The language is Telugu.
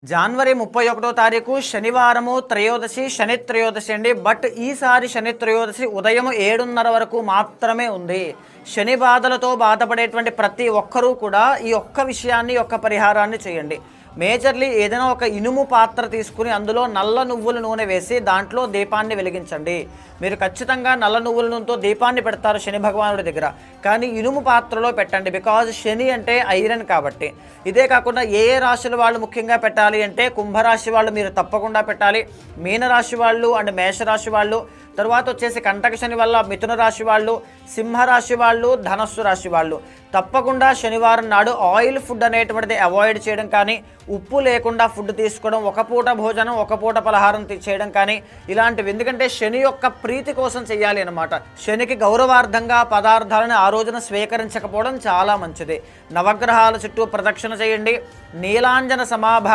జనవరి 31వ తారీఖు శనివారము త్రయోదశి శని త్రయోదశి అండి. బట్ ఈసారి శని త్రయోదశి ఉదయం 7:30 వరకు మాత్రమే ఉంది. శని బాధలతో బాధపడేటువంటి ప్రతి ఒక్కరూ కూడా ఈ ఒక్క విషయాన్ని ఒక్క పరిహారాన్ని చేయండి. మేజర్లీ ఏదైనా ఒక ఇనుము పాత్ర తీసుకుని అందులో నల్ల నువ్వుల నూనె వేసి దాంట్లో దీపాన్ని వెలిగించండి. మీరు ఖచ్చితంగా నల్ల నువ్వుల నూనెతో దీపాన్ని పెడతారు శని భగవానుడి దగ్గర, కానీ ఇనుము పాత్రలో పెట్టండి. బికాజ్ శని అంటే ఐరన్ కాబట్టి. ఇదే కాకుండా ఏ రాశుల వాళ్ళు ముఖ్యంగా పెట్టాలి అంటే కుంభరాశి వాళ్ళు మీరు తప్పకుండా పెట్టాలి. మీనరాశి వాళ్ళు అండ్ మేషరాశి వాళ్ళు, తర్వాత వచ్చేసి కంటక శని వల్ల మిథున రాశి వాళ్ళు, సింహరాశి వాళ్ళు, ధనస్సు రాశి వాళ్ళు తప్పకుండా శనివారం నాడు ఆయిల్ ఫుడ్ అనేటువంటిది అవాయిడ్ చేయడం కానీ, ఉప్పు లేకుండా ఫుడ్ తీసుకోవడం, ఒక పూట భోజనం ఒక పూట పలహారం చేయడం కానీ ఇలాంటివి. ఎందుకంటే శని యొక్క ప్రీతి కోసం చేయాలి అన్నమాట. శనికి గౌరవార్థంగా పదార్థాలను ఆ రోజున స్వీకరించకపోవడం చాలా మంచిది. నవగ్రహాల చుట్టూ ప్రదక్షిణ చేయండి. నీలాంజన సమాభా